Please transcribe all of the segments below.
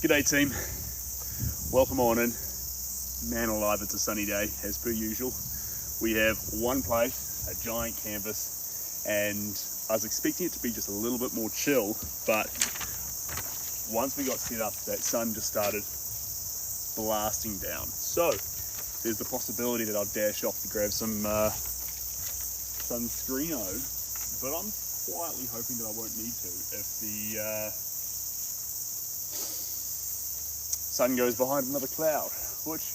G'day team, welcome on in. Man alive, it's a sunny day as per usual. We have one place, a giant canvas, and I was expecting it to be just a little bit more chill, but once we got set up, that sun just started blasting down. So there's the possibility that I'll dash off to grab some sunscreeno, but I'm quietly hoping that I won't need to if the sun goes behind another cloud, which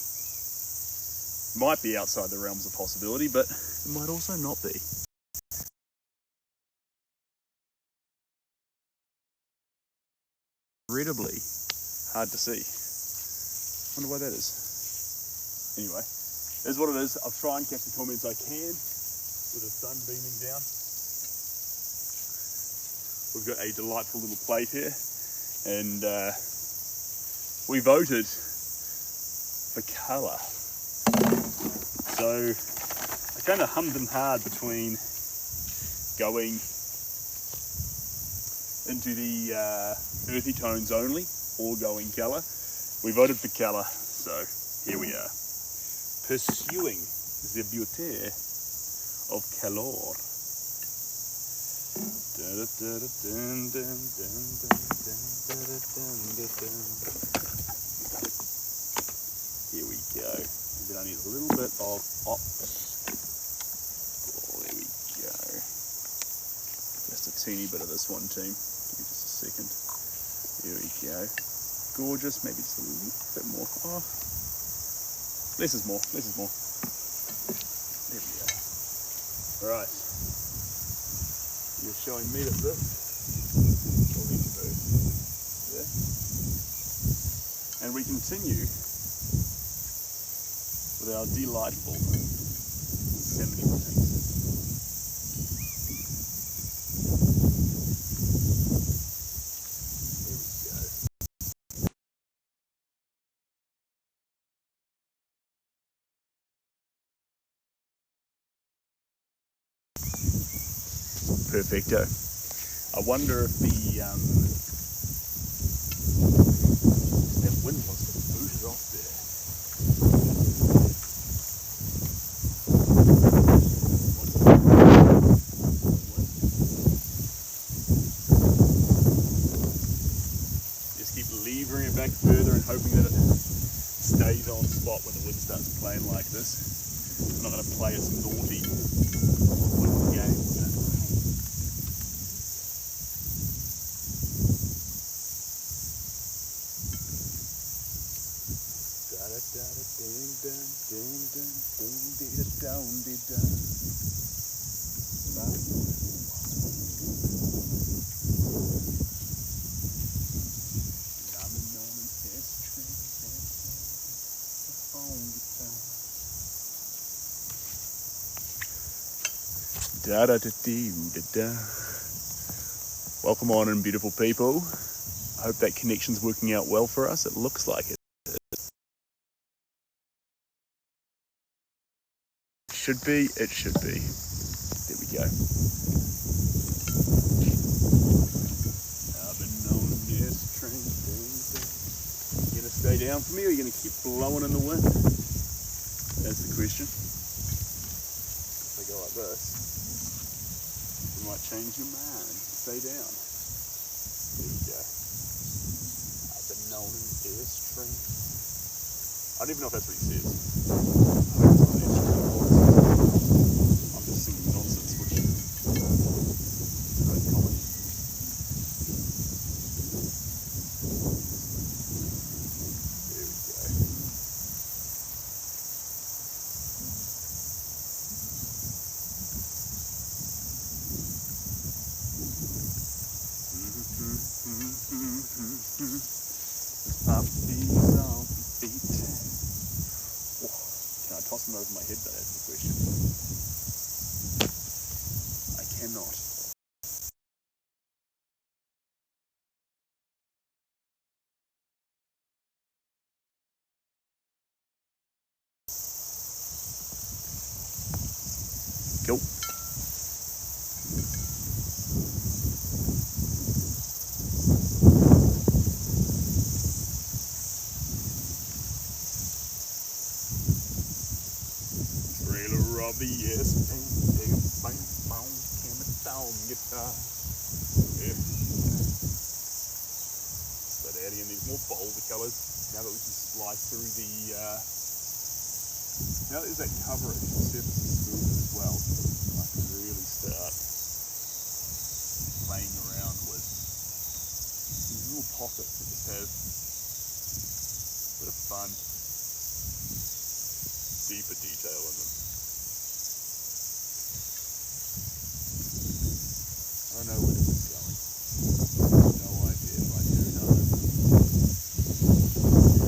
might be outside the realms of possibility, but it might also not be. Incredibly hard to see. Wonder why that is. Anyway, that's what it is. I'll try and catch the comments I can with the sun beaming down. We've got a delightful little plate here, and we voted for colour. So I kind of hummed and hawed between going into the earthy tones only or going colour. We voted for colour, so here we are, pursuing the beauty of colour. Here we go. Then I need a little bit of ops. Oh, there we go. Just a teeny bit of this one, team. Give me just a second. Here we go. Gorgeous. Maybe just a little bit more. Oh, less is more. Less is more. There we go. All right. You're showing me that this will need to move. Yeah. And we continue with our delightful Yosemite boutiques. There we go. Perfecto. I wonder if the that wind wants to boot it off there. Just keep levering it back further and hoping that it stays on spot when the wind starts playing like this. I'm not going to play its naughty wind game. Welcome on in, beautiful people. I hope that connection's working out well for us. It looks like it. Should be, it should be. There we go. I've been on this train. You gonna stay down for me, or are you gonna keep blowing in the wind? That's the question. If I go like this, you might change your mind. Stay down. There we go. I've been known in this train. I don't even know if that's what he says. I'm just singing nonsense, which is very common. There we go. Let's pop these on feet. Oh, can I toss them over my head? But that's the question. I cannot. Go. Bang, bang, camera down, guitar. Yeah. Start adding in these more bolder colours now that we can slide through the. Now there's that coverage, the surface is smoother as well. I can really start playing around with these little pockets that just have a bit of fun, deeper detail in them. I don't know where this is going. No idea, but I do know.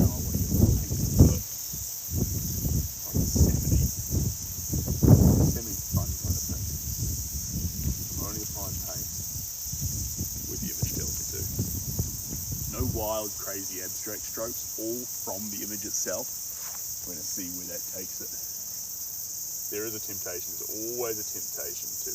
Now I want to get a little pink into it. Like a salmon-y fun kind of thing. I'm only applying paint with the image tells me to. No wild, crazy abstract strokes, all from the image itself. We're going to see where that takes it. There is a temptation, there's always a temptation to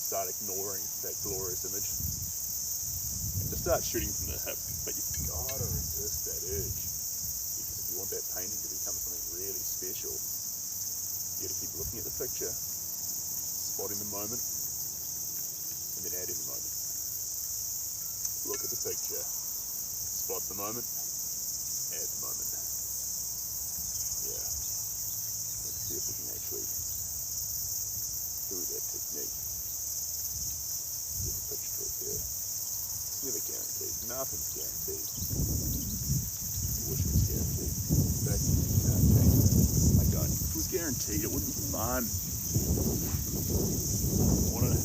start ignoring that glorious image and to start shooting from the hip, but you've got to resist that urge, because if you want that painting to become something really special, you got to keep looking at the picture, spotting the moment, and then adding the moment. Look at the picture, spot the moment, add the moment. Yeah, let's see if we can actually do that technique. Get the picture to it there. It's never guaranteed. Nothing's guaranteed. I wish it was guaranteed. In fact, you can't change that. I don't. If it was guaranteed, it wouldn't be fun. I want to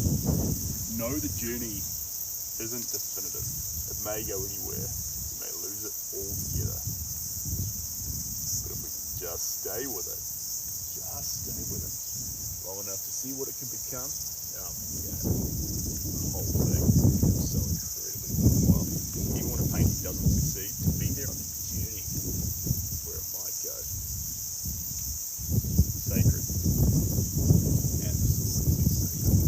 know the journey isn't definitive. It may go anywhere. You may lose it altogether. But if we can just stay with it long enough to see what it can become, oh my God. The whole thing is so incredibly worthwhile. Even when a painting doesn't succeed, to be there on the journey where it might go. Sacred. Absolutely sacred.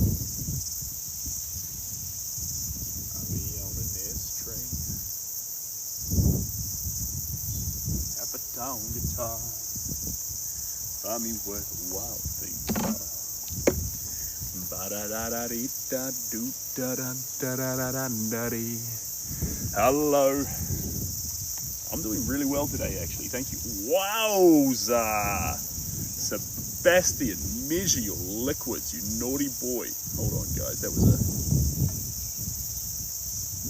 I'll be on a nest train. Have a down guitar. Find me where the wild things are. Hello. I'm doing really well today, actually. Thank you. Wowza! Sebastian, measure your liquids, you naughty boy. Hold on, guys.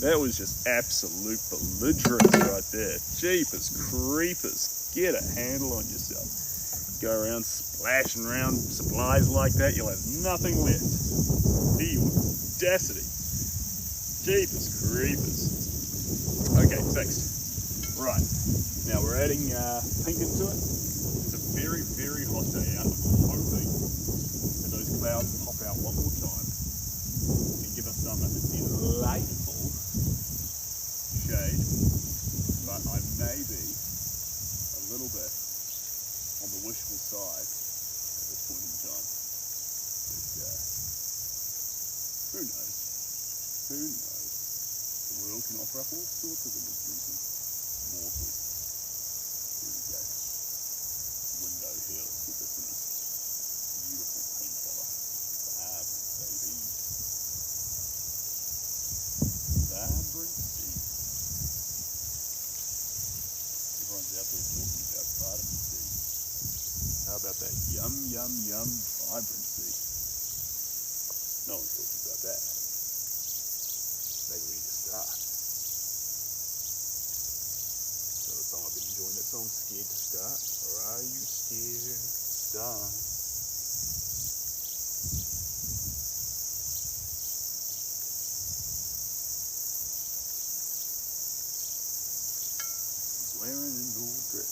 That was just absolute belligerence right there. Jeepers creepers. Get a handle on yourself. Go around splashing around supplies like that, you'll have nothing left. The audacity. Jeepers creepers. Okay, fixed. Right, now we're adding pink into it. It's a very, very hot day out. I'm hoping that those clouds pop out one more time and give us some delightful shade, but I may be a little bit on the wishful side at this point in time. But who knows? Who knows? The world can offer up all sorts of images and morsels. Here we go. Window here. Let's get this in this beautiful paint colour. Vibrancy. Vibrancy. Everyone's out there talking about vibrancy. How about that yum, yum, yum vibrancy? No one's talking about that. Maybe we need to start. So the song I've been enjoying that song, Scared to Start? Or are you scared to start? He's wearing an old dress.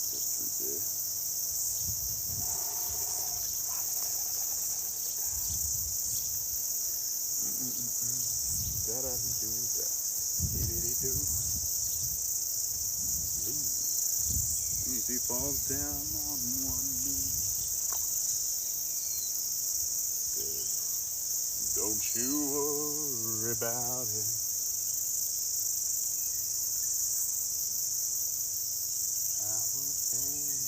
Step through there. He falls down on one knee. Don't you worry about it. I will change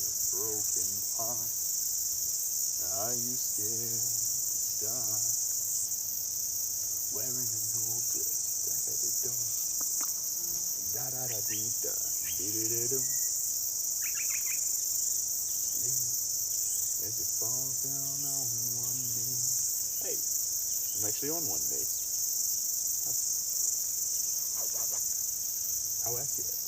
your broken heart? Are you scared to start wearing an old dress? Da da da dee da, dee dee dee doo. As it falls down on one knee. Hey, I'm actually on one knee. How accurate.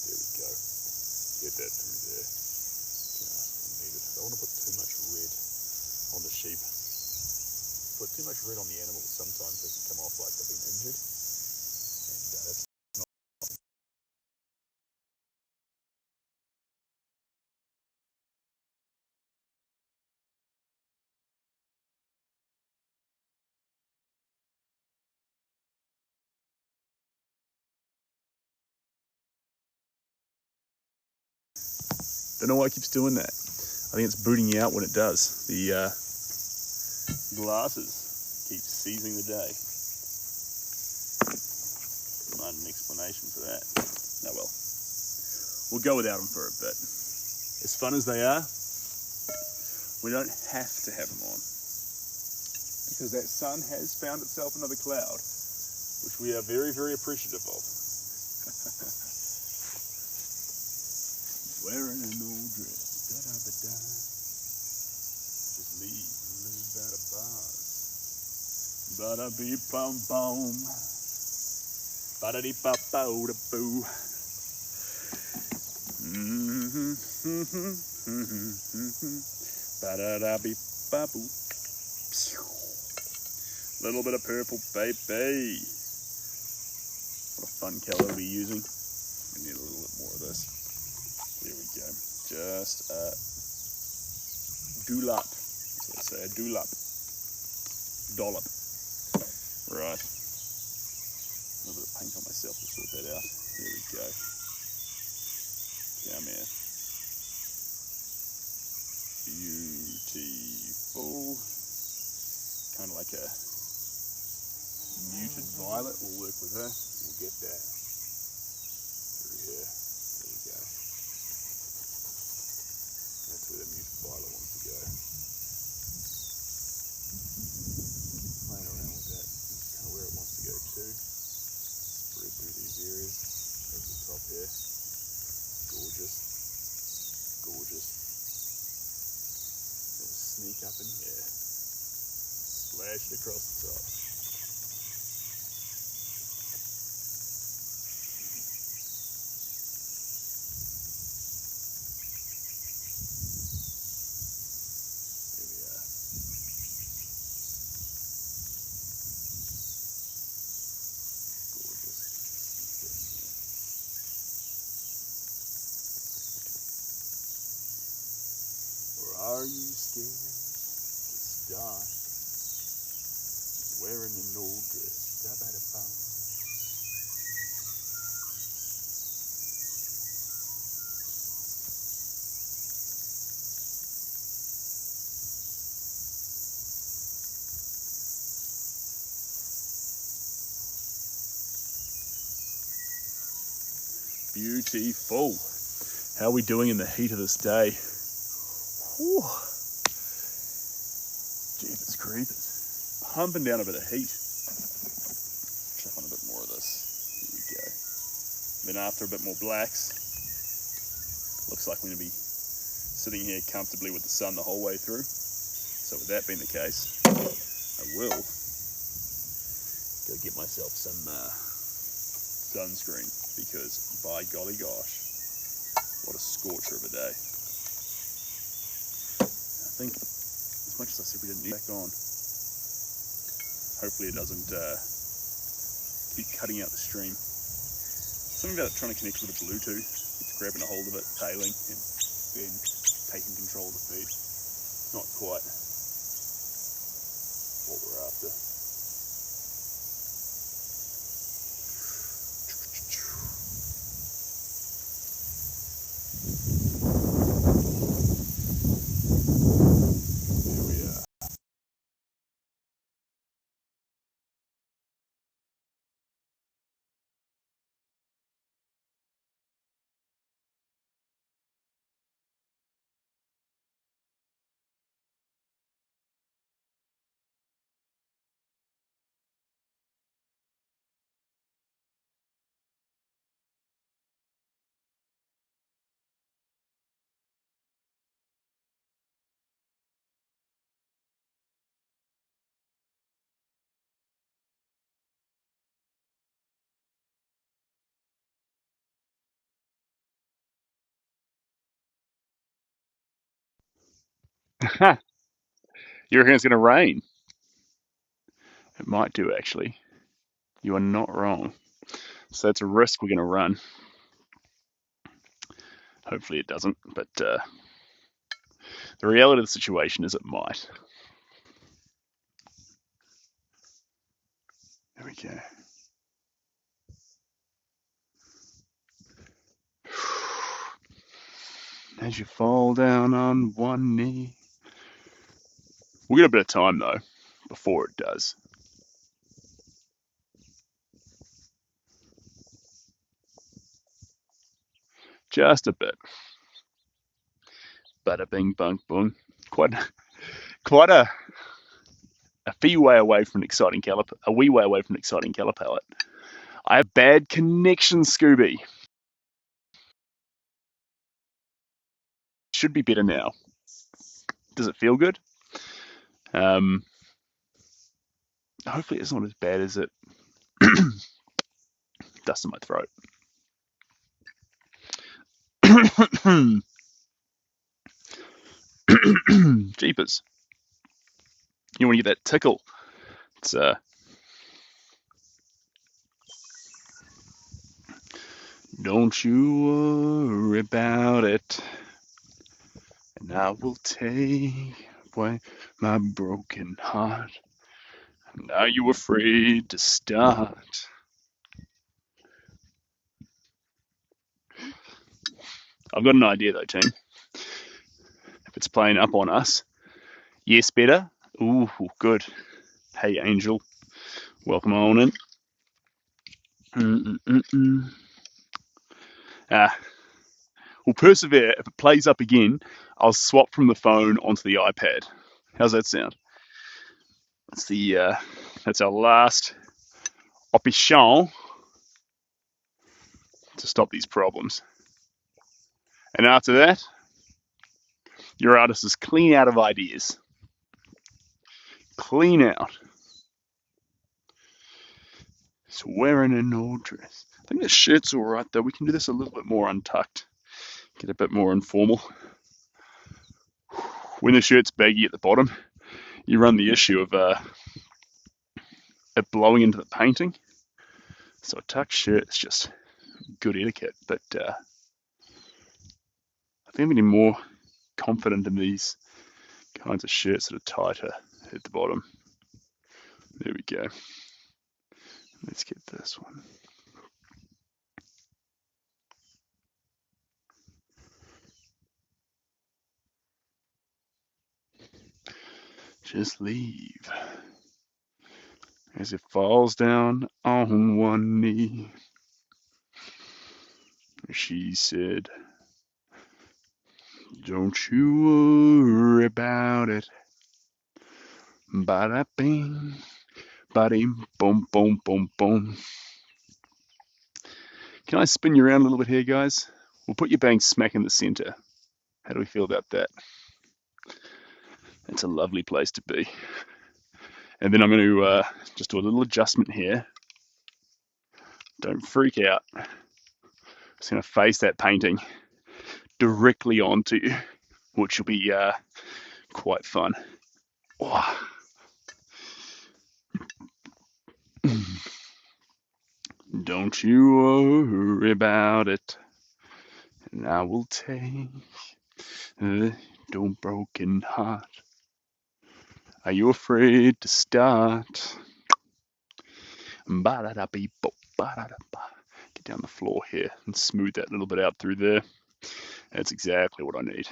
There we go. Get that through there. Just need it. I don't want to put too much red on the sheep. Put too much red on the animals, sometimes they can come off like they've been injured. And that's not. Don't know why it keeps doing that. I think it's booting you out when it does. The glasses keep seizing the day. Not an explanation for that. Oh well. We'll go without them for a bit. As fun as they are, we don't have to have them on. Because that sun has found itself another cloud, which we are very, very appreciative of. Wearing an old dress, da-da-ba-da. Just live out of bars. Ba-da-bee-bum-bum. Ba-da-dee-ba-ba-da-boo. Ba-da-da-bee-ba-boo. Little bit of purple, baby. What a fun colour to be using. We need a little bit more of this. There we go. Just a dollop. That's what I say, a dollop. Dollop. Right. A little bit of paint on myself to sort that out. There we go. Come here. Beautiful. Kind of like a muted violet. We'll work with her. We'll get that through here. There we go. That's where the muted violet wants to go. Playing around with that. That's kind of where it wants to go too. Spread through these areas. Over the top here. Gorgeous. Gorgeous. Little sneak up in here. Splash it across the top. Are you scared to start wearing an old dress? Da-ba-da-bum. Beautiful. How are we doing in the heat of this day? Whew. Jeepers creepers. Pumping down a bit of heat. Chuck on a bit more of this. Here we go. Then after a bit more blacks. Looks like we're going to be sitting here comfortably with the sun the whole way through. So with that being the case, I will go get myself some sunscreen, because by golly gosh, what a scorcher of a day. I think, as much as I said we didn't need it back on, hopefully it doesn't keep cutting out the stream. Something about it trying to connect with the Bluetooth, it's grabbing a hold of it, tailing, and then taking control of the feed. Not quite what we're after. Here we are. You reckon it's going to rain? It might do, actually. You are not wrong. So that's a risk we're going to run. Hopefully it doesn't, but the reality of the situation is it might. There we go. As you fall down on one knee. We'll get a bit of time, though, before it does. Just a bit. Bada bing bung boom. Quite a wee way away from an exciting caliper. A wee way away from an exciting caliper palette. I have bad connection, Scooby. Should be better now. Does it feel good? Hopefully it's not as bad as it dust in my throat. Jeepers. You want to get that tickle. It's don't you worry about it, and I will take away my broken heart. Now you afraid to start. I've got an idea though, team. If it's playing up on us, yes, better. Ooh, good. Hey, Angel, welcome on in. We'll persevere. If it plays up again, I'll swap from the phone onto the iPad. How's that sound? That's our last option to stop these problems. And after that, your artist is clean out of ideas. Clean out. He's wearing an old dress. I think the shirt's all right though. We can do this a little bit more untucked. Get a bit more informal. When the shirt's baggy at the bottom, you run the issue of it blowing into the painting. So a tucked shirt is just good etiquette. But I think I'm getting more confident in these kinds of shirts that are tighter at the bottom. There we go. Let's get this one. Just leave. As it falls down on one knee. She said, don't you worry about it. Bada bing, bada boom, boom, boom, boom. Can I spin you around a little bit here, guys? We'll put you bang smack in the center. How do we feel about that? That's a lovely place to be. And then I'm going to just do a little adjustment here. Don't freak out. Just going to face that painting directly onto you, which will be quite fun. Oh. Don't you worry about it, and I will take the broken heart. Are you afraid to start? Get down the floor here and smooth that little bit out through there. That's exactly what I need.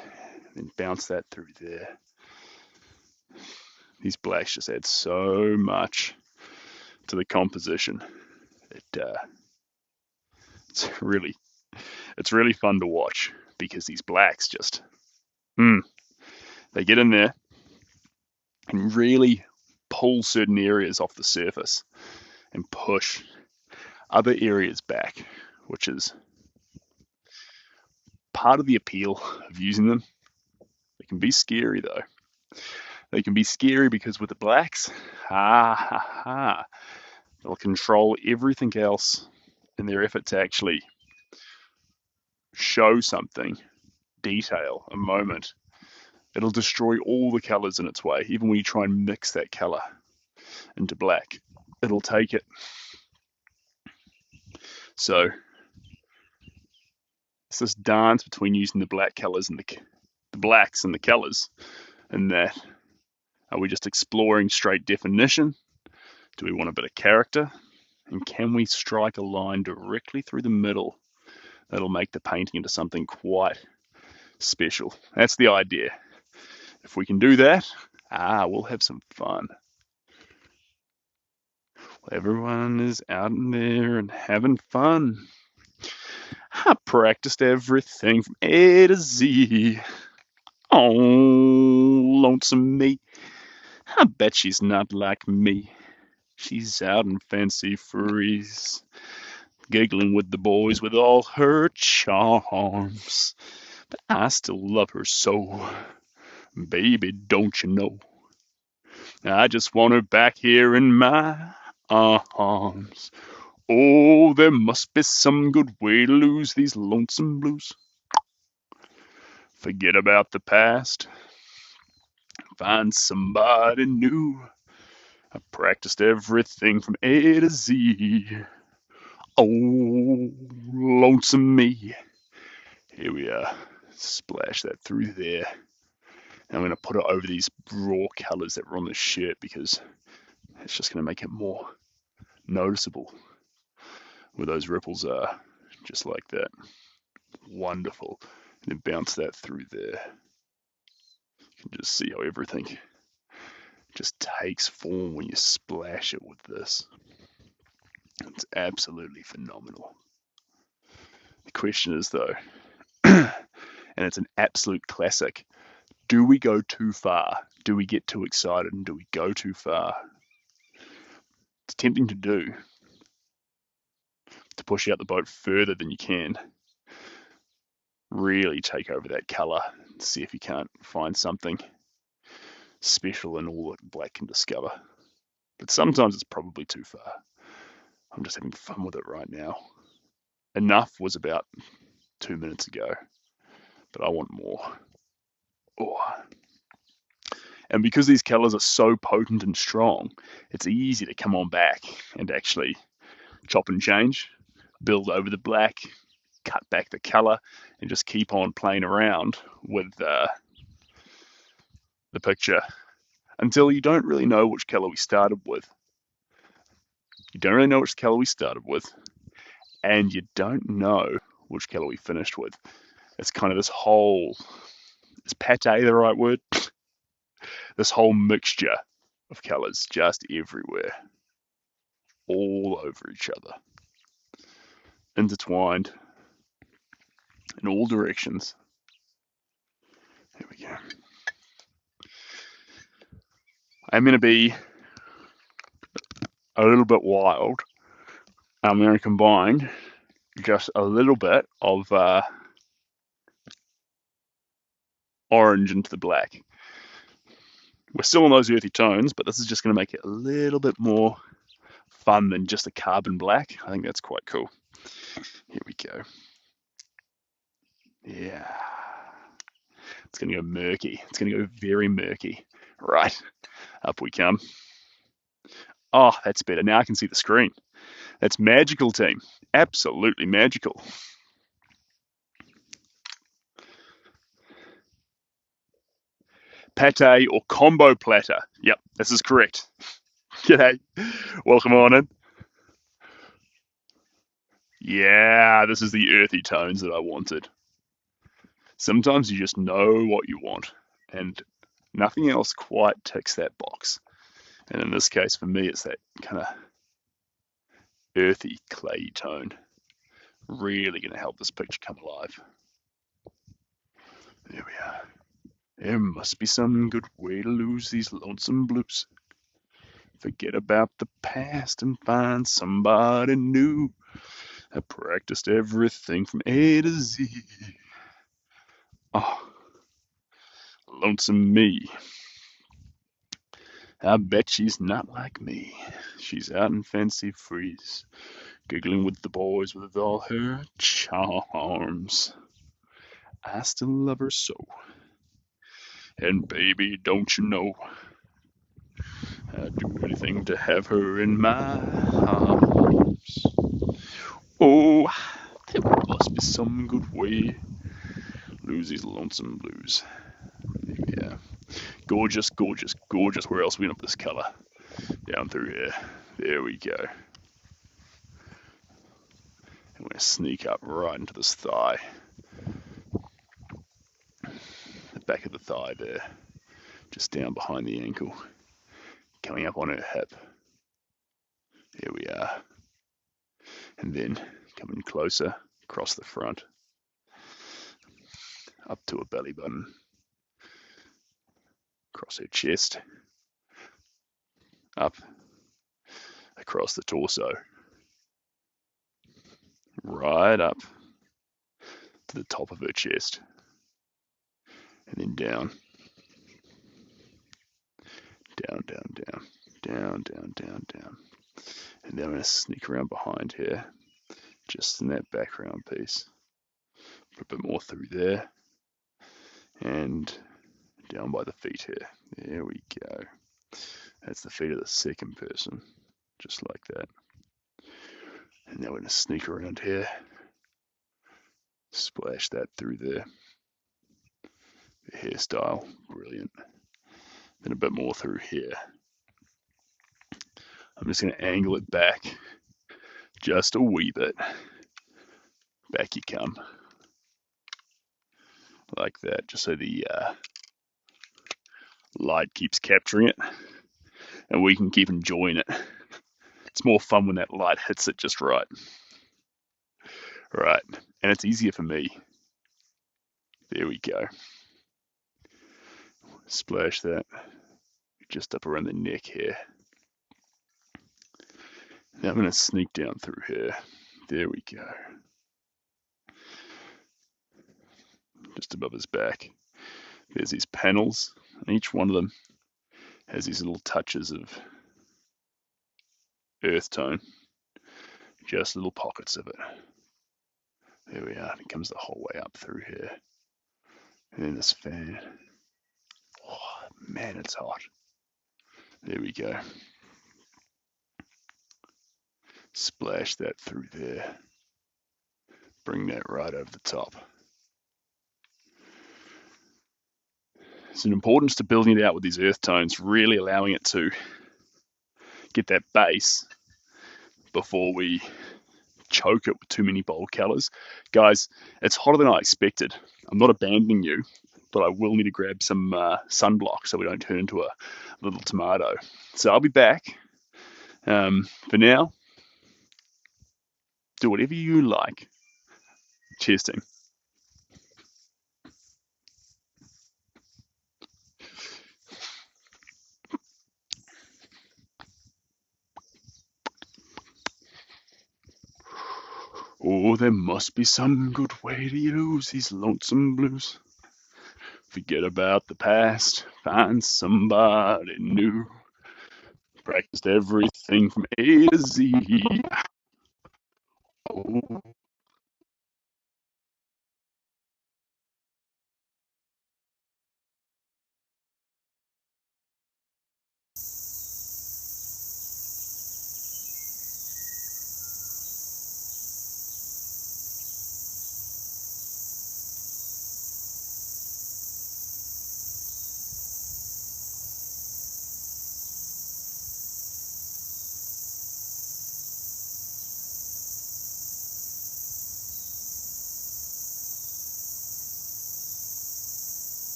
Then bounce that through there. These blacks just add so much to the composition. It's really fun to watch because these blacks just they get in there and really pull certain areas off the surface and push other areas back, which is part of the appeal of using them. They can be scary though. They can be scary because with the blacks, they'll control everything else in their effort to actually show something, detail, a moment. It'll destroy all the colors in its way, even when you try and mix that color into black. It'll take it. So it's this dance between using the black colors and the blacks and the colors, and that are we just exploring straight definition? Do we want a bit of character? And can we strike a line directly through the middle that'll make the painting into something quite special? That's the idea. If we can do that, we'll have some fun. Everyone is out in there and having fun. I practiced everything from A to Z. Oh, lonesome me. I bet she's not like me. She's out in fancy freeze, giggling with the boys with all her charms. But I still love her so, baby, don't you know? I just want her back here in my arms. Oh, there must be some good way to lose these lonesome blues. Forget about the past, find somebody new. I practiced everything from A to Z. Oh, lonesome me. Here we are. Splash that through there. And I'm going to put it over these raw colors that were on the shirt because it's just going to make it more noticeable where those ripples are. Just like that. Wonderful. And then bounce that through there. You can just see how everything just takes form when you splash it with this. It's absolutely phenomenal. The question is though, and it's an absolute classic, do we go too far? Do we get too excited and do we go too far? It's tempting to do, to push out the boat further than you can. Really take over that colour and see if you can't find something special in all that black can discover. But sometimes it's probably too far. I'm just having fun with it right now. Enough was about 2 minutes ago, but I want more. Oh. And because these colours are so potent and strong, it's easy to come on back and actually chop and change, build over the black, cut back the colour, and just keep on playing around with the picture until you don't really know which colour we started with. You don't really know which colour we started with, and you don't know which colour we finished with. It's kind of this whole, is pate the right word? This whole mixture of colours just everywhere, all over each other, intertwined in all directions. Here we go. I'm going to be a little bit wild. I'm going to combine just a little bit of orange into the black. We're still on those earthy tones, but this is just going to make it a little bit more fun than just a carbon black. I think that's quite cool. Here we go. Yeah. It's going to go murky. It's going to go very murky. Right. Up we come. Oh, that's better. Now I can see the screen. That's magical, team. Absolutely magical. Pate or combo platter. Yep, this is correct. G'day. Welcome on in. Yeah, this is the earthy tones that I wanted. Sometimes you just know what you want. And Nothing else quite ticks that box. And in this case, for me, it's that kind of earthy, clayey tone. Really going to help this picture come alive. There we are. There must be some good way to lose these lonesome blues. Forget about the past and find somebody new. I practiced everything from A to Z. Oh, lonesome me. I bet she's not like me. She's out in fancy freeze, giggling with the boys with all her charms. I still love her so. And baby, don't you know, I'd do anything to have her in my arms. Oh, there must be some good way lose these lonesome blues. Yeah, gorgeous, gorgeous, gorgeous. Where else we end up this color? Down through here. There we go. And we're gonna sneak up right into this thigh. The back of the thigh there, just down behind the ankle, coming up on her hip. There we are. And then coming closer across the front, up to her belly button, across her chest, up across the torso, right up to the top of her chest, and then down, down, down, down, down, down, down, down. And then I'm going to sneak around behind here, just in that background piece. Put a bit more through there, and down by the feet here. There we go. That's the feet of the second person, just like that. And now we're going to sneak around here, splash that through there. The hairstyle, brilliant. Then a bit more through here. I'm just going to angle it back just a wee bit. Back you come. Like that, just so the light keeps capturing it and we can keep enjoying it. It's more fun when that light hits it just right. Right, and it's easier for me. There we go. Splash that just up around the neck here. Now I'm going to sneak down through here. There we go. Just above his back. There's these panels, and each one of them has these little touches of earth tone. Just little pockets of it. There we are. It comes the whole way up through here. And then this fan. Oh, man, it's hot. There we go. Splash that through there. Bring that right over the top. There's an importance to building it out with these earth tones, really allowing it to get that base before we choke it with too many bold colors. Guys, it's hotter than I expected. I'm not abandoning you, but I will need to grab some sunblock so we don't turn into a little tomato. So I'll be back. For now, do whatever you like. Cheers, team. Oh, there must be some good way to use these lonesome blues. Forget about the past, find somebody new. Practiced everything from A to Z. Oh,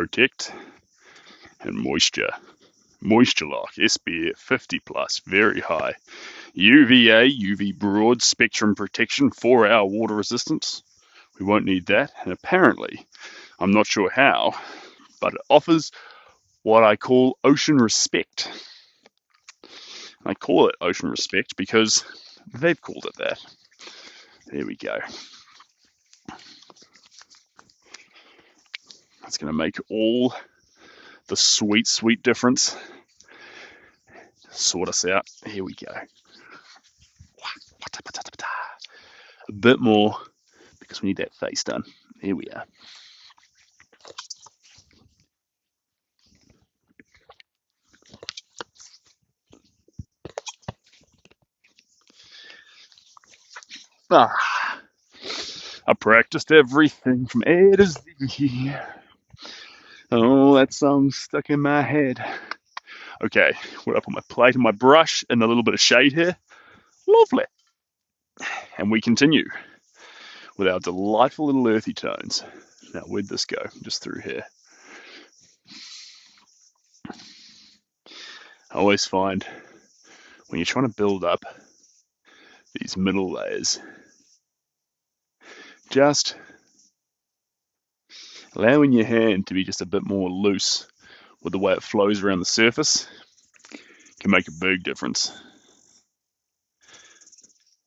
protect, and moisture. Moisture lock, SPF 50 plus, very high. UVA, UV broad spectrum protection, 4-hour water resistance. We won't need that. And apparently, I'm not sure how, but it offers what I call ocean respect. I call it ocean respect because they've called it that. There we go. That's going to make all the sweet, sweet difference. Sort us out. Here we go. A bit more because we need that face done. Here we are. I practiced everything from A to Z. Oh, that song's stuck in my head. Okay, what up on my plate and my brush and a little bit of shade here. Lovely. And we continue with our delightful little earthy tones. Now, where'd this go? Just through here. I always find when you're trying to build up these middle layers, just allowing your hand to be just a bit more loose with the way it flows around the surface can make a big difference.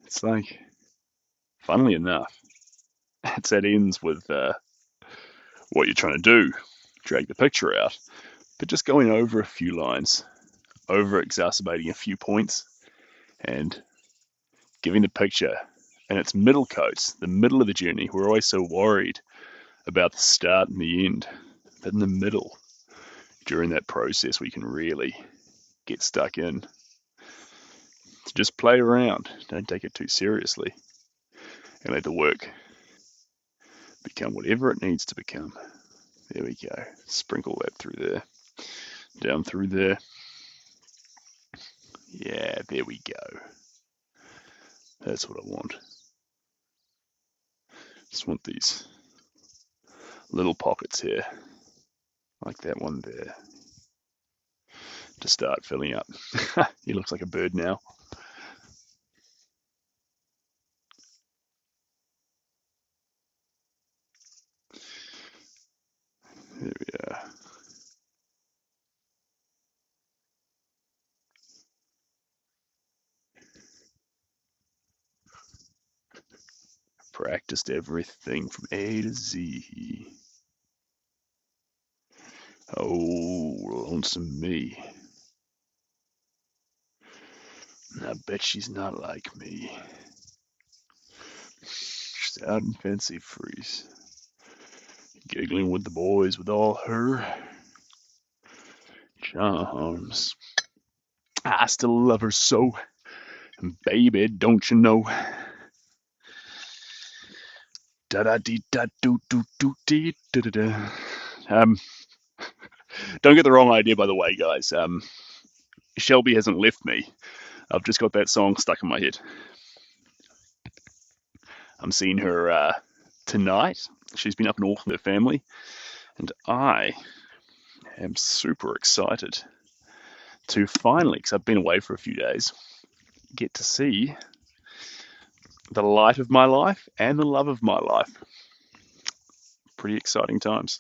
It's like, funnily enough, it's at ends with what you're trying to do, drag the picture out, but just going over a few lines, over exacerbating a few points, and giving the picture and its middle coats, the middle of the journey. We're always so worried about the start and the end, but in the middle, during that process, we can really get stuck in. So just play around, don't take it too seriously, and let the work become whatever it needs to become. There we go. Sprinkle that through there, down through there. Yeah, there we go. That's what I want. Just want these little pockets here, like that one there, to start filling up. He looks like a bird now. There we are. Practiced everything from A to Z. Oh, lonesome me. I bet she's not like me. She's out in Fancy Freeze, giggling with the boys with all her charms. I still love her so, and baby, don't you know? Da da dee da do do do dee da da da. Don't get the wrong idea, by the way, guys. Shelby hasn't left me. I've just got that song stuck in my head. I'm seeing her tonight. She's been up in Auckland with her family, and I am super excited to finally, because I've been away for a few days, get to see the light of my life and the love of my life. Pretty exciting times.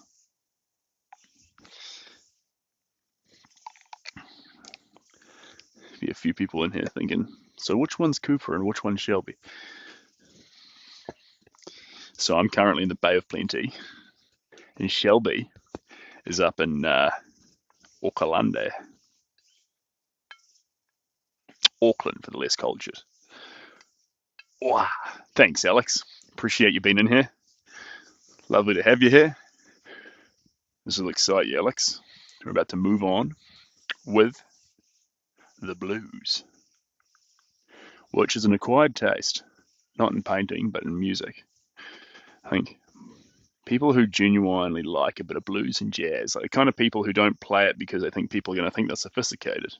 Be a few people in here thinking, so which one's Cooper and which one's Shelby? So I'm currently in the Bay of Plenty, and Shelby is up in Auckland for the less cultured. Wow. Thanks, Alex. Appreciate you being in here. Lovely to have you here. This will excite you, Alex. We're about to move on with the blues, which is an acquired taste, not in painting, but in music. I think people who genuinely like a bit of blues and jazz, like the kind of people who don't play it because they think people are going to think they're sophisticated,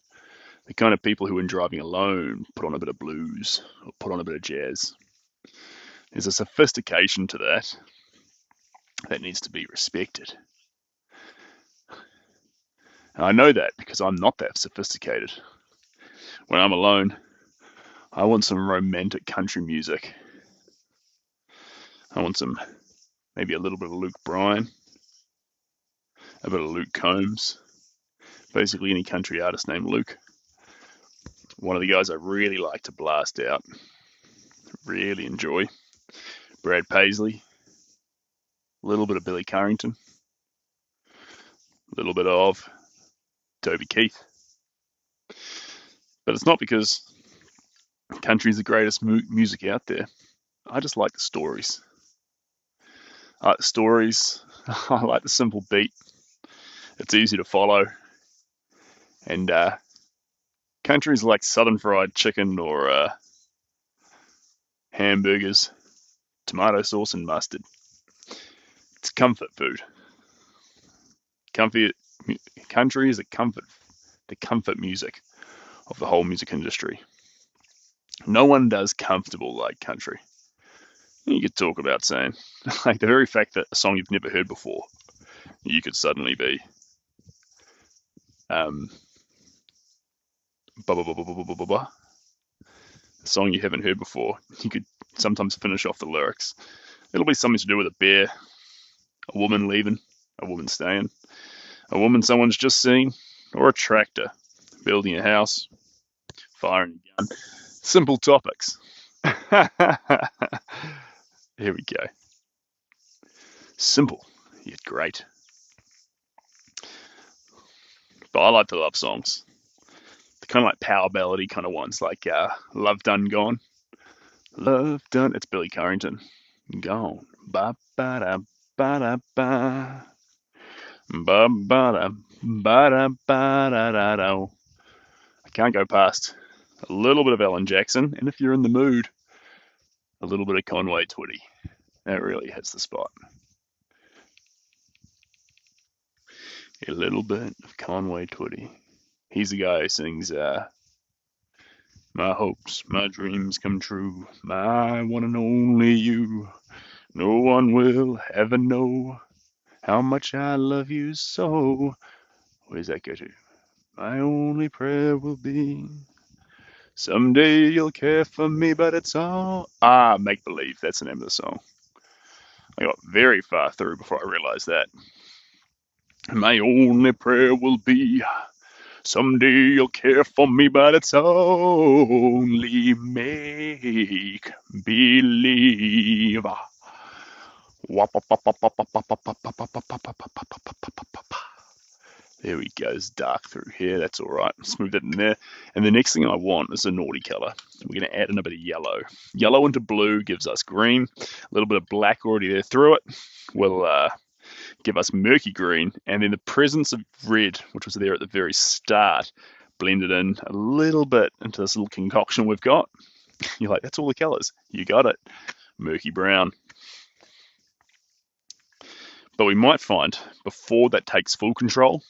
the kind of people who, when driving alone, put on a bit of blues or put on a bit of jazz. There's a sophistication to that that needs to be respected. And I know that because I'm not that sophisticated. When I'm alone, I want some romantic country music. I want maybe a little bit of Luke Bryan, a bit of Luke Combs, basically any country artist named Luke. One of the guys I really like to blast out, really enjoy, Brad Paisley, a little bit of Billy Currington, a little bit of Toby Keith. But it's not because country is the greatest music out there. I just like the stories. I like the stories. I like the simple beat. It's easy to follow. And country is like southern fried chicken or hamburgers, tomato sauce and mustard. It's comfort food. Comfy country is the comfort music of the whole music industry. No one does comfortable like country. You could talk about saying, like the very fact that a song you've never heard before, you could suddenly be, um, a song you haven't heard before. You could sometimes finish off the lyrics. It'll be something to do with a bear, a woman leaving, a woman staying, a woman someone's just seen, or a tractor, building a house, firing a gun. Simple topics. Here we go. Simple, yet great. But I like the love songs. The kind of like power ballady kind of ones, like Love Done Gone. Love Done, it's Billy Currington. Gone. Ba ba da ba da ba. Ba ba da ba da ba da da da. I can't go past a little bit of Alan Jackson, and if you're in the mood, a little bit of Conway Twitty. That really hits the spot. A little bit of Conway Twitty. He's the guy who sings my hopes, my dreams come true, my one and only you. No one will ever know how much I love you so. Where does that go to? My only prayer will be someday you'll care for me, but it's all make believe. That's the name of the song. I got very far through before I realized that. My only prayer will be someday you'll care for me, but it's only make believe. There we go. It's dark through here. That's all right. Smooth it in there. And the next thing I want is a naughty color. We're going to add in a bit of yellow. Yellow into blue gives us green. A little bit of black already there through it will give us murky green. And then the presence of red, which was there at the very start, blended in a little bit into this little concoction we've got. You're like, that's all the colors. You got it. Murky brown. But we might find before that takes full control,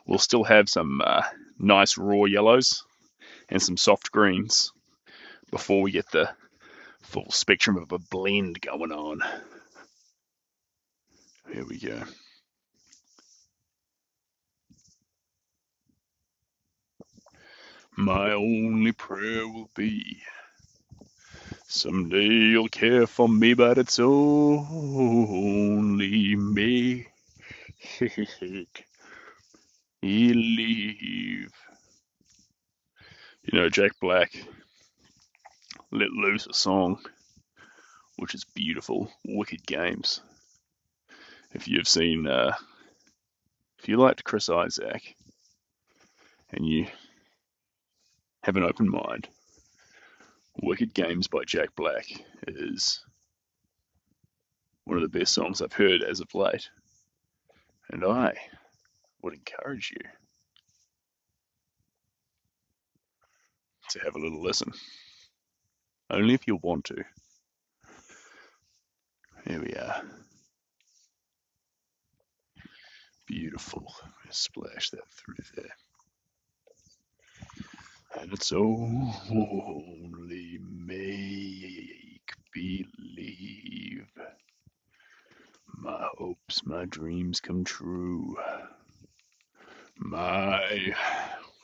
we'll still have some nice raw yellows and some soft greens before we get the full spectrum of a blend going on. Here we go. My only prayer will be someday you'll care for me, but it's only me. Believe. You know, Jack Black let loose a song which is beautiful, Wicked Games. If you've seen, if you liked Chris Isaac and you have an open mind, Wicked Games by Jack Black is one of the best songs I've heard as of late. And I would encourage you to have a little listen. Only if you want to. Here we are. Beautiful. Splash that through there. And it's only make believe. My hopes, my dreams come true. My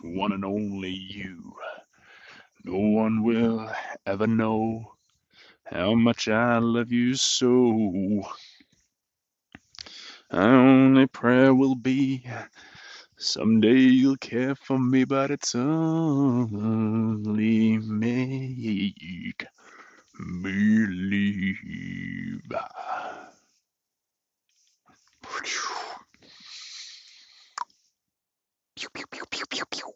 one and only you. No one will ever know how much I love you so. My only prayer will be someday you'll care for me, but it's only make believe. Pew, pew, pew, pew, pew, pew.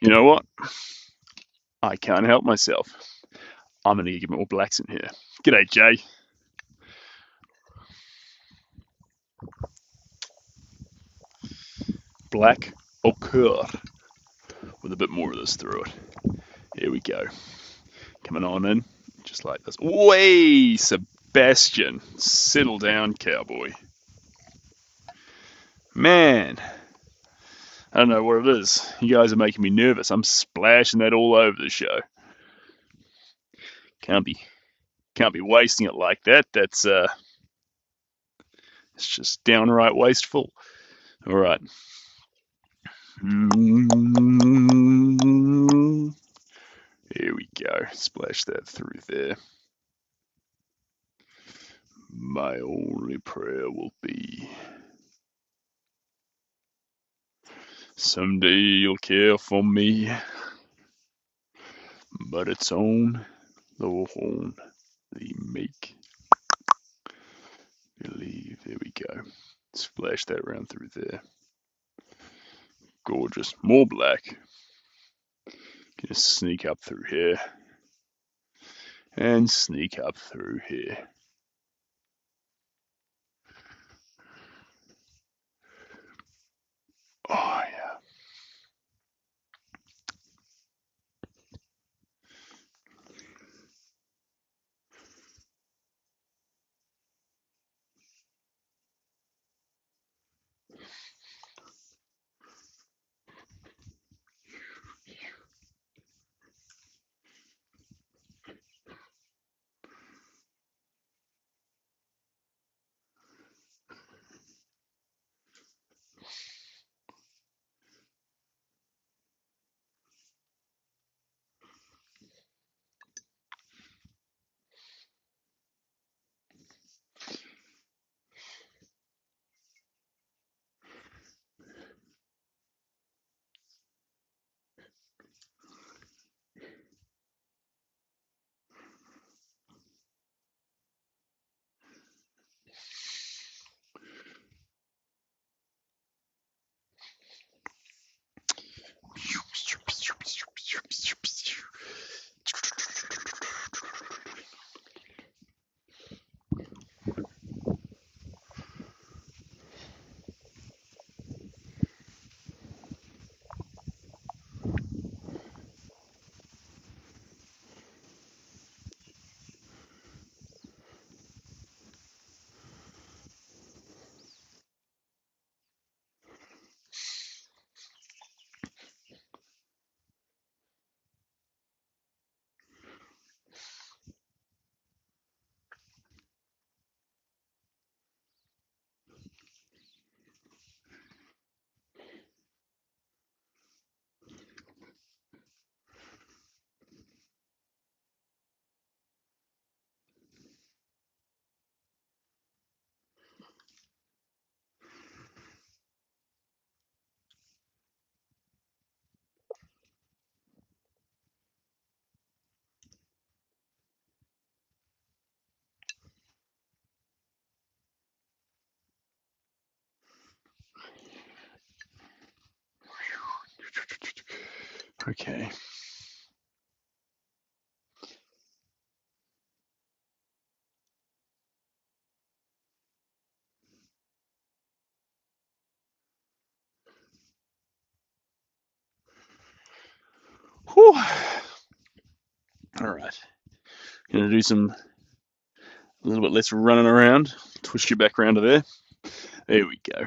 You know what? I can't help myself. I'm gonna get more blacks in here. G'day, Jay. Black ochre with a bit more of this through it. Here we go. Coming on in, just like this. Way, Sebastian. Settle down, cowboy. Man, I don't know what it is. You guys are making me nervous. I'm splashing that all over the show. Can't be wasting it like that. It's just downright wasteful. All right. Here we go. Splash that through there. My only prayer will be someday you'll care for me, but it's on the horn. The make believe. There we go. Splash that round through there. Gorgeous. More black. Gonna sneak up through here. And sneak up through here. Oh, yeah. Okay. Whew. Alright, gonna do a little bit less running around. Twist you back around to there. There we go.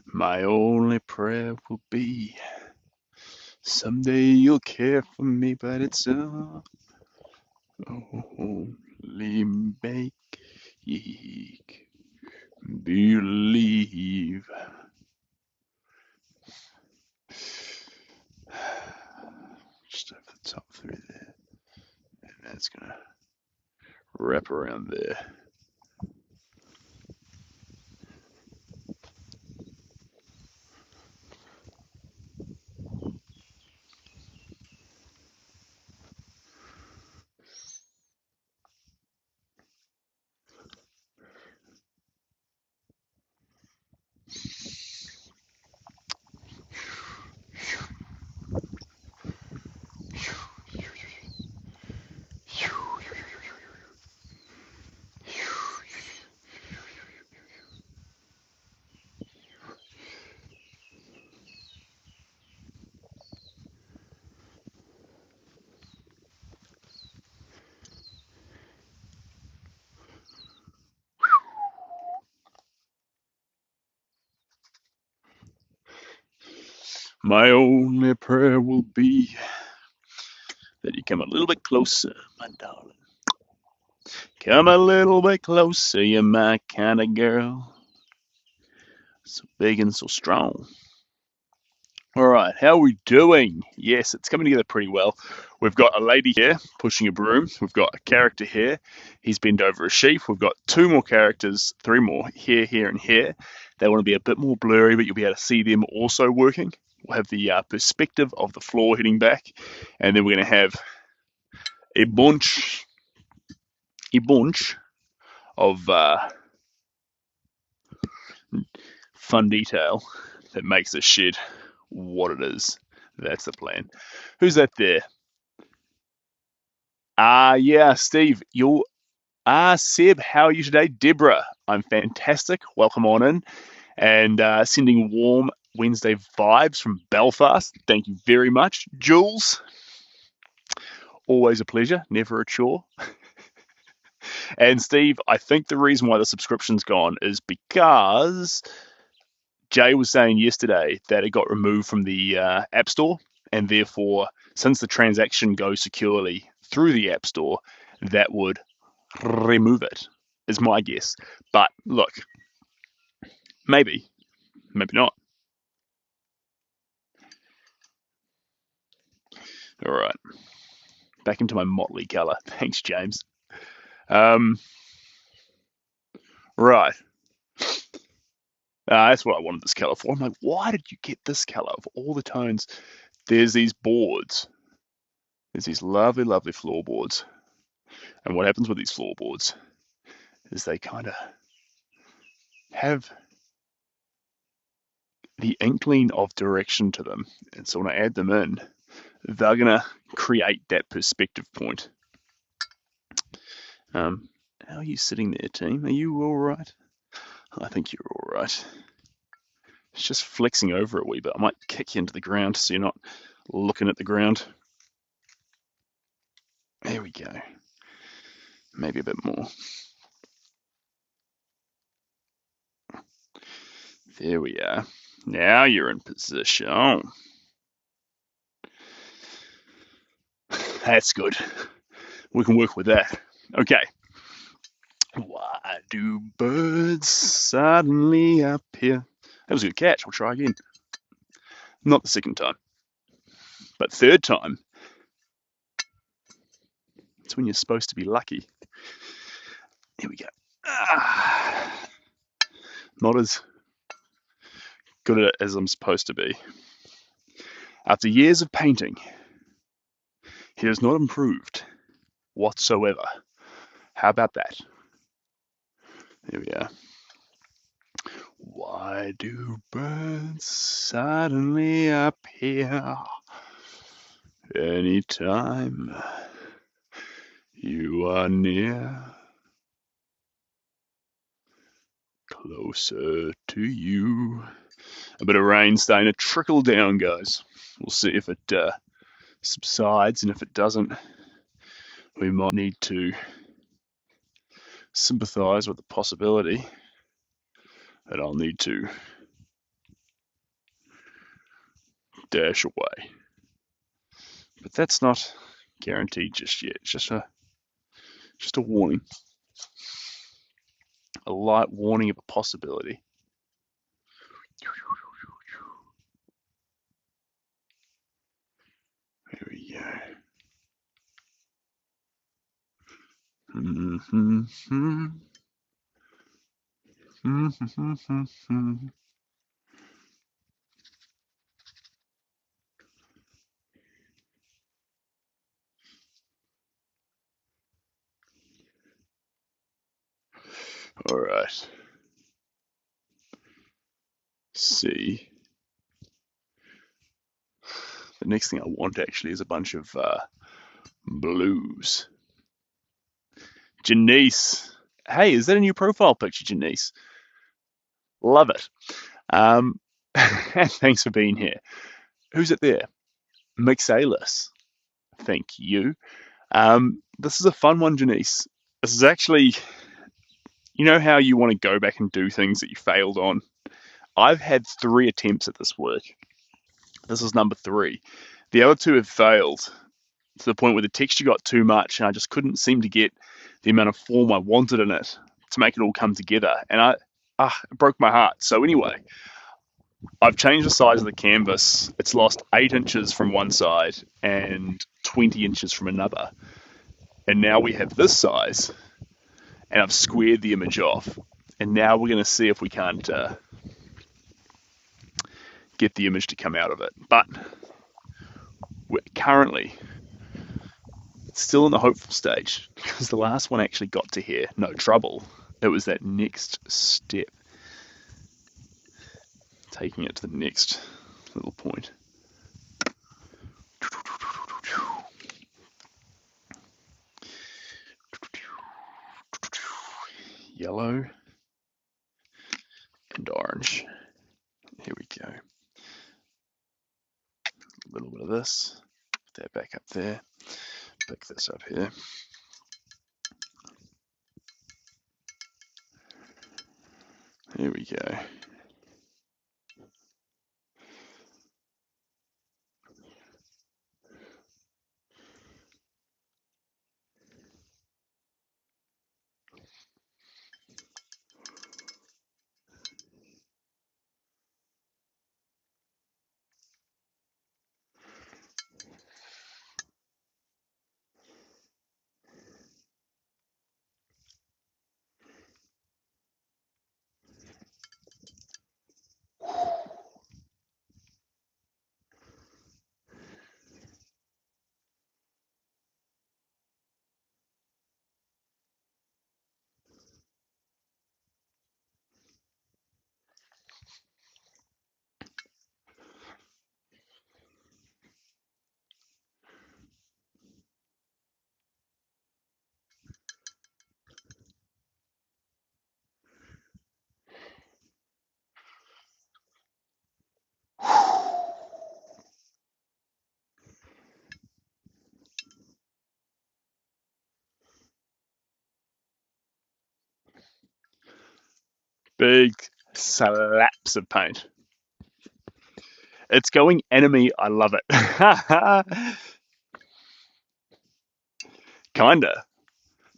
My only prayer will be someday you'll care for me, but it's only make ye believe. Just over the top through there. And that's gonna wrap around there. My only prayer will be that you come a little bit closer, my darling. Come a little bit closer, you're my kind of girl. So big and so strong. Alright, how are we doing? Yes, it's coming together pretty well. We've got a lady here pushing a broom. We've got a character here. He's bent over a sheaf. We've got 2 more characters, 3 more, here, here, and here. They want to be a bit more blurry, but you'll be able to see them also working. We'll have the perspective of the floor hitting back. And then we're going to have a bunch of fun detail that makes this shed what it is. That's the plan. Who's that there? Yeah, Steve. Seb, how are you today? Deborah, I'm fantastic. Welcome on in. And sending warm Wednesday vibes from Belfast. Thank you very much. Jules, always a pleasure, never a chore. And Steve, I think the reason why the subscription's gone is because Jay was saying yesterday that it got removed from the App Store, and therefore, since the transaction goes securely through the App Store, that would remove it, is my guess. But look, maybe not. All right, back into my motley color. Thanks, James. Right. That's what I wanted this color for. I'm like, why did you get this color of all the tones? There's these boards. There's these lovely, lovely floorboards. And what happens with these floorboards is they kind of have the inkling of direction to them. And so when I add them in, they're going to create that perspective point. How are you sitting there, team? Are you all right? I think you're all right. It's just flexing over a wee bit. I might kick you into the ground so you're not looking at the ground. There we go. Maybe a bit more. There we are. Now you're in position. That's good. We can work with that. Okay. Why do birds suddenly appear? That was a good catch. We'll try again. Not the second time, but third time. It's when you're supposed to be lucky. Here we go. Not as good at it as I'm supposed to be. After years of painting, he has not improved whatsoever. How about that? Here we are. Why do birds suddenly appear anytime you are near? Closer to you. A bit of rain starting to trickle down, guys. We'll see if it subsides, and if it doesn't, we might need to sympathize with the possibility that I'll need to dash away. But that's not guaranteed just yet. It's just a warning. A light warning of a possibility. There we go. All right. See. The next thing I want actually is a bunch of blues. Janice. Hey, is that a new profile picture, Janice? Love it. Thanks for being here. Who's it there? Mixalis. Thank you. This is a fun one, Janice. This is actually, you know how you want to go back and do things that you failed on? I've had 3 attempts at this work. This is number 3. The other 2 have failed to the point where the texture got too much and I just couldn't seem to get the amount of form I wanted in it to make it all come together. And it broke my heart. So anyway, I've changed the size of the canvas. It's lost 8 inches from one side and 20 inches from another. And now we have this size, and I've squared the image off. And now we're going to see if we can't get the image to come out of it. But we're currently still in the hopeful stage because the last one actually got to here, no trouble. It was that next step, taking it to the next little point. Yellow and orange. Here we go. A little bit of this. Put that back up there. Pick this up here. Here we go. Big slaps of paint. It's going enemy. I love it. Kinda.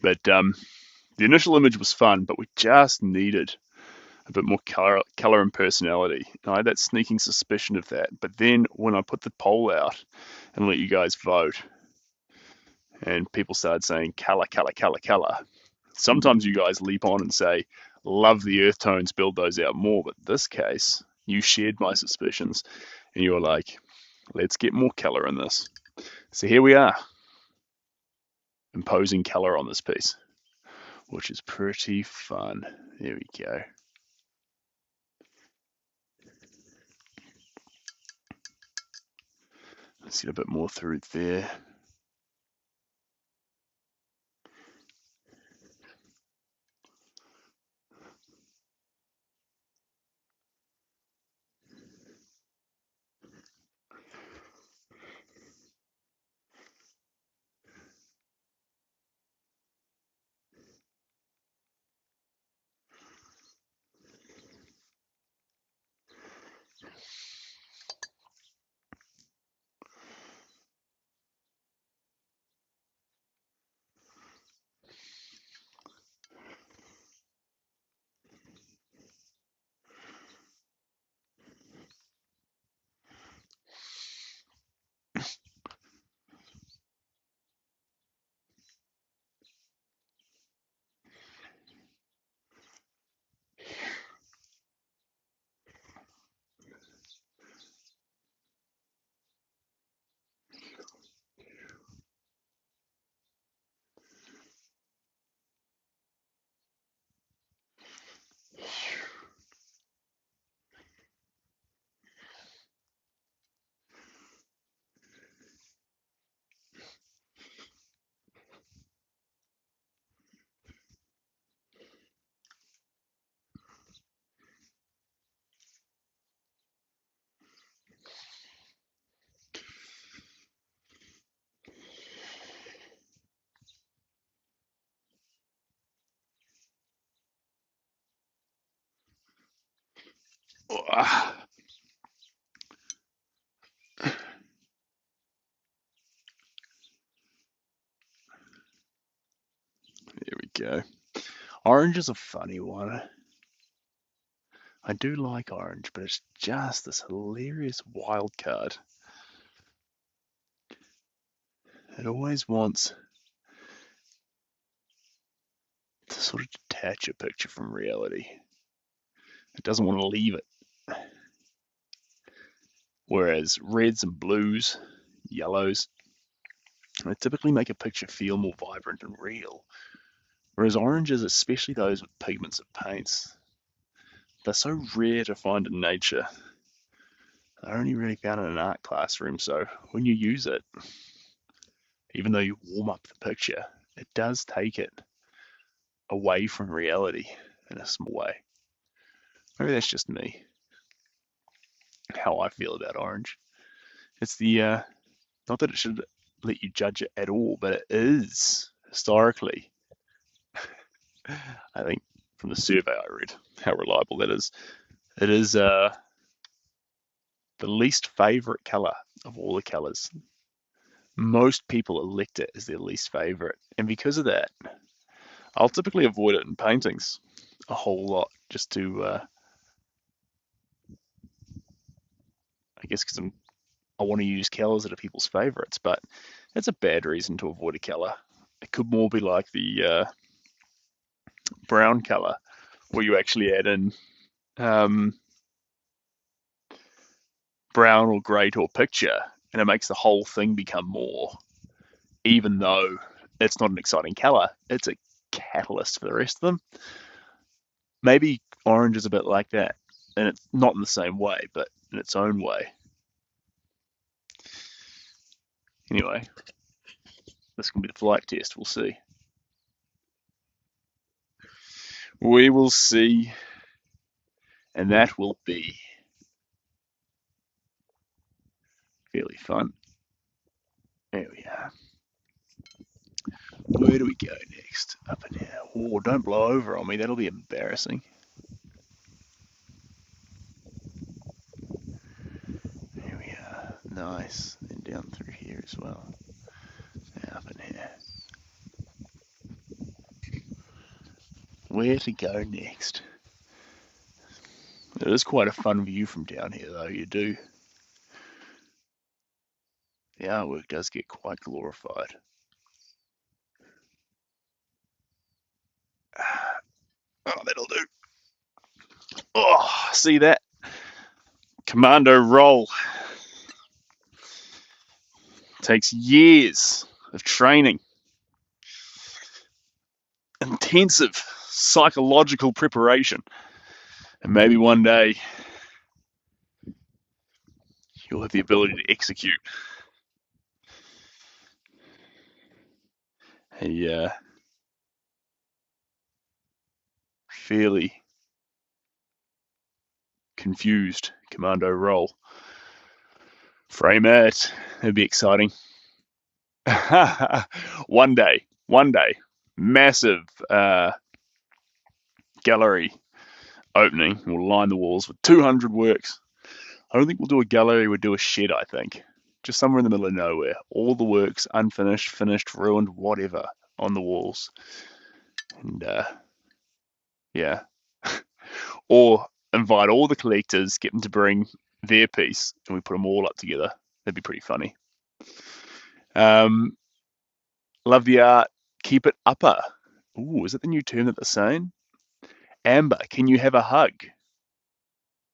But the initial image was fun, but we just needed a bit more color and personality. I had that sneaking suspicion of that. But then when I put the poll out and let you guys vote, and people started saying color, color, color, color, sometimes you guys leap on and say, love the earth tones, build those out more. But this case, you shared my suspicions and you were like, let's get more color in this. So here we are, imposing color on this piece, which is pretty fun. There we go. Let's get a bit more through there. There we go. Orange is a funny one. I do like orange, but it's just this hilarious wild card. It always wants to sort of detach a picture from reality. It doesn't want to leave it. Whereas reds and blues, yellows, they typically make a picture feel more vibrant and real. Whereas oranges, especially those with pigments and paints, they're so rare to find in nature. They're only really found in an art classroom, so when you use it, even though you warm up the picture, it does take it away from reality in a small way. Maybe that's just me, how I feel about orange. It's the, not that it should let you judge it at all, but it is, historically, I think from the survey I read, how reliable that is. It is the least favorite color of all the colors. Most people elect it as their least favorite, and because of that, I'll typically avoid it in paintings a whole lot, just to, I guess, because I want to use colors that are people's favorites, but it's a bad reason to avoid a color. It could more be like the brown color, where you actually add in brown or grey to a picture, and it makes the whole thing become more, even though it's not an exciting color, it's a catalyst for the rest of them. Maybe orange is a bit like that, and it's not in the same way, but in its own way. Anyway, this can be the flight test, we'll see. We will see, and that will be fairly fun. There we are. Where do we go next? Up in here. Oh, don't blow over on me, that'll be embarrassing. There we are. Nice. And down through here as well. Up in here. Where to go next? It is quite a fun view from down here, though. The artwork does get quite glorified. Oh, that'll do. Oh, see that? Commando roll. Takes years of training, intensive psychological preparation, and maybe one day you'll have the ability to execute a fairly confused commando roll. Frame it. It'd be exciting. one day, massive gallery opening. We'll line the walls with 200 works. I don't think we'll do a gallery, we'll do a shed, I think. Just somewhere in the middle of nowhere. All the works, unfinished, finished, ruined, whatever, on the walls. And, yeah. Or invite all the collectors, get them to bring their piece, and we put them all up together. That'd be pretty funny. Love the art. Keep it upper. Ooh, is it the new term that they're saying? Amber, can you have a hug?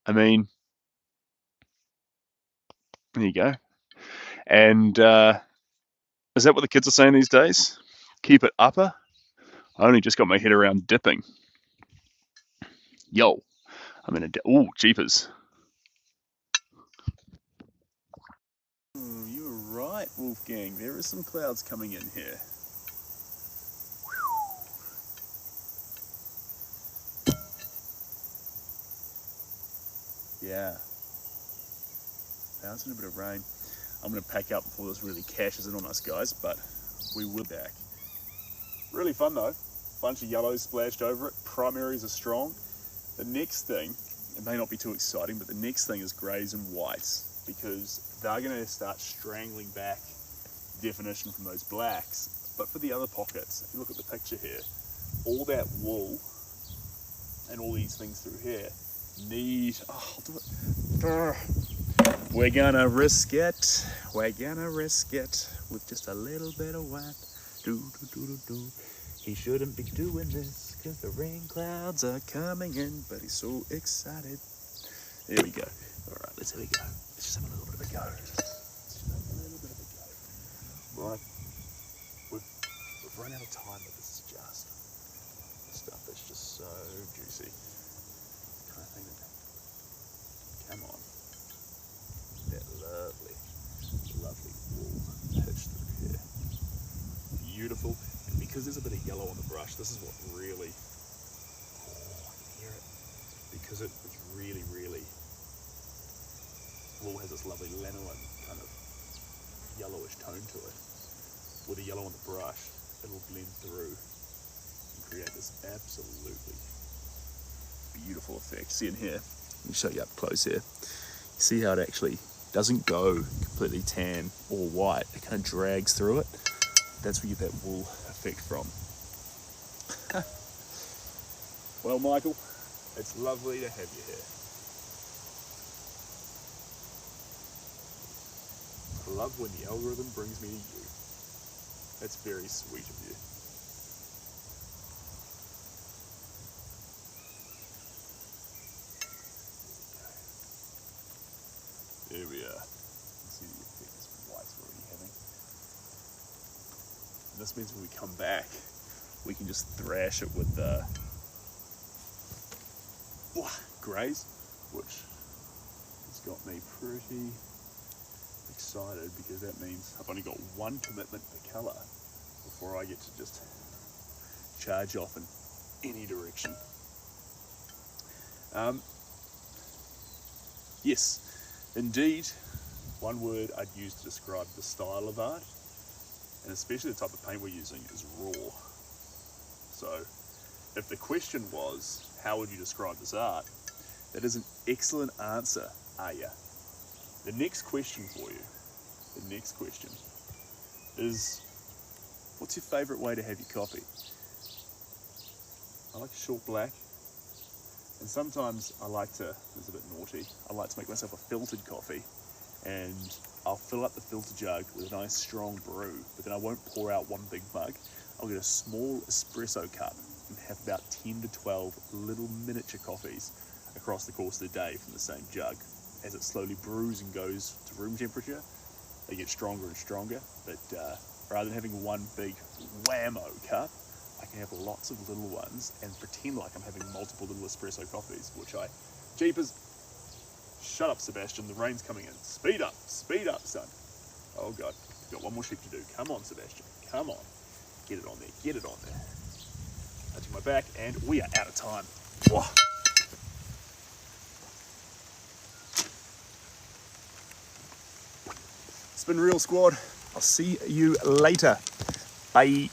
I mean, there you go. And is that what the kids are saying these days? Keep it upper? I only just got my head around dipping. Yo, I'm in a ooh, jeepers. Ooh, you were right, Wolfgang. There are some clouds coming in here. Yeah. Bouncing a bit of rain. I'm going to pack up before this really cashes in on us, guys, but we will be back. Really fun, though. Bunch of yellows splashed over it. Primaries are strong. The next thing, it may not be too exciting, but the next thing is greys and whites, because they're going to start strangling back definition from those blacks. But for the other pockets, if you look at the picture here, all that wool and all these things through here need, I'll do it. We're gonna risk it with just a little bit of white. Do. He shouldn't be doing this because the rain clouds are coming in, but he's so excited. There we go. All right, let's have a go. Let's just have a little bit of a go. Right, we've run out of time, but this is just stuff that's just so juicy. Kind of thing that, come on. That lovely wool hitch through here. Beautiful. And because there's a bit of yellow on the brush, this is what really, I can hear it. Because it was really, wool has this lovely lanolin kind of yellowish tone to it. With the yellow on the brush, it'll blend through and create this absolutely beautiful effect. See in here, let me show you up close here. You see how it actually doesn't go completely tan or white, it kind of drags through it. That's where you get that wool effect from. Well, Michael, it's lovely to have you here. I love when the algorithm brings me to you. That's very sweet of you. There we are. Let's see the effect this white's already having. And this means when we come back, we can just thrash it with the greys, which has got me pretty excited, because that means I've only got one commitment per colour before I get to just charge off in any direction. Yes, indeed, one word I'd use to describe the style of art, and especially the type of paint we're using, is raw. So if the question was, how would you describe this art? That is an excellent answer, are ya? The next question for you, is, what's your favourite way to have your coffee? I like short black, and sometimes I like to, this is a bit naughty, I like to make myself a filtered coffee, and I'll fill up the filter jug with a nice strong brew, but then I won't pour out one big mug. I'll get a small espresso cup and have about 10 to 12 little miniature coffees across the course of the day from the same jug. As it slowly brews and goes to room temperature, they get stronger and stronger, but rather than having one big whammo cup, I can have lots of little ones and pretend like I'm having multiple little espresso coffees, which jeepers, shut up Sebastian, the rain's coming in, speed up son. Oh God, we've got one more sheep to do, come on Sebastian, come on, get it on there, touching my back, and we are out of time. Whoa. It's been real, squad. I'll see you later. Bye.